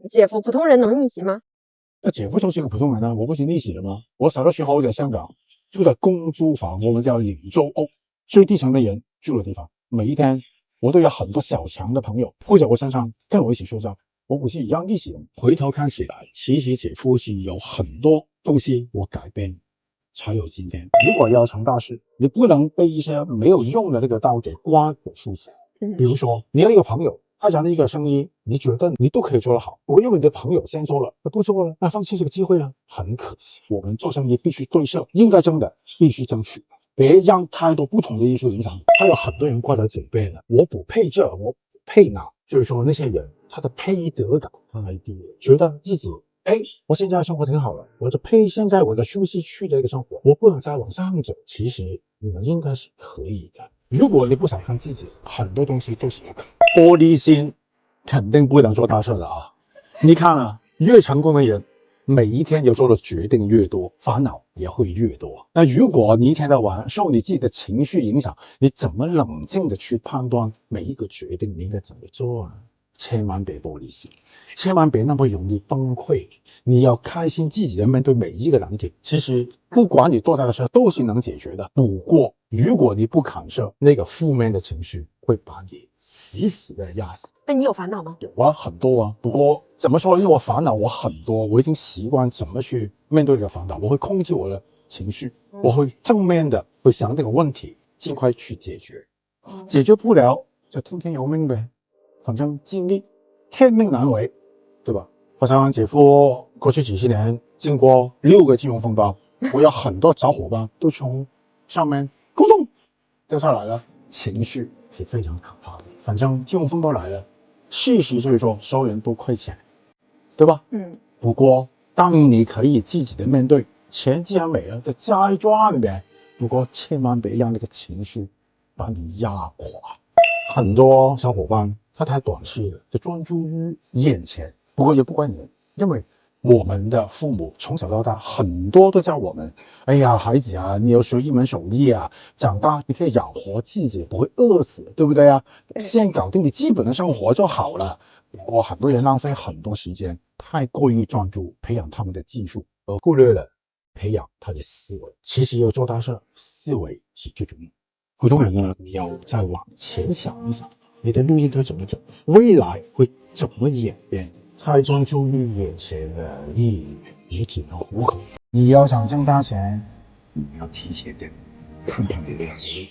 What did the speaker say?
姐夫普通人能逆袭吗？那姐夫就是一个普通人啊，我不是逆袭的吗？我小的时候在香港住在公租房，我们叫廉租屋，最低层的人住的地方。每一天我都有很多小强的朋友扑在我身上跟我一起睡觉，我不是一样逆袭的。回头看起来，其实姐夫是有很多东西我改变才有今天。如果要成大事，你不能被一些没有用的那个道给刮骨束下。比如说，你有一个朋友，他讲了一个生意，你觉得你都可以做得好，我因为你的朋友先做了，他不做了，那放弃这个机会了，很可惜。我们做生意必须对事，应该争的必须争取，别让太多不同的因素影响。还有很多人挂在嘴边了，我不配这，我不配那，就是说那些人他的配得感太低了，觉得自己我现在生活挺好了，我就配现在我的舒适区的一个生活，我不能再往上走。其实你们应该是可以的。如果你不想看自己，很多东西都是有可能。玻璃心肯定不能做大事的啊！你看啊，越成功的人，每一天要做的决定越多，烦恼也会越多。那如果你一天到晚受你自己的情绪影响，你怎么冷静的去判断每一个决定你应该怎么做啊？千万别玻璃心，千万别那么容易崩溃。你要开心积极的面对每一个难题。其实不管你多大的事都是能解决的，不过如果你不扛受那个负面的情绪，会把你死死的压死。那你有烦恼吗？有啊，很多啊。不过怎么说？因为我烦恼我很多，我已经习惯怎么去面对这个烦恼。我会控制我的情绪，我会正面的会想这个问题，尽快去解决。解决不了就听天由命呗，反正尽力，天命难违，对吧？好像姐夫过去几十年经过6个金融风暴，我有很多小伙伴都从上面咕咚掉下来了，情绪是非常可怕的。反正金融风暴来了，事实就是说所有人都亏钱，对吧？不过当你可以积极的面对，钱既然没了，就再赚呗。不过千万别让那个情绪把你压垮。很多小伙伴他太短视了，就专注于眼前。不过也不怪你，因为我们的父母从小到大很多都教我们，哎呀，孩子啊，你要学一门手艺啊，长大你可以养活自己，不会饿死，对不对啊？先搞定你基本的生活就好了。不过很多人浪费很多时间，太过于专注培养他们的技术，而忽略了培养他的思维。其实要做大事，思维是最重要的。普通人呢，你要再往前想一想，你的路应该怎么走，未来会怎么演变。太专注于眼前的利益，也只能糊口。你要想挣大钱，你要提前点看看你的能力。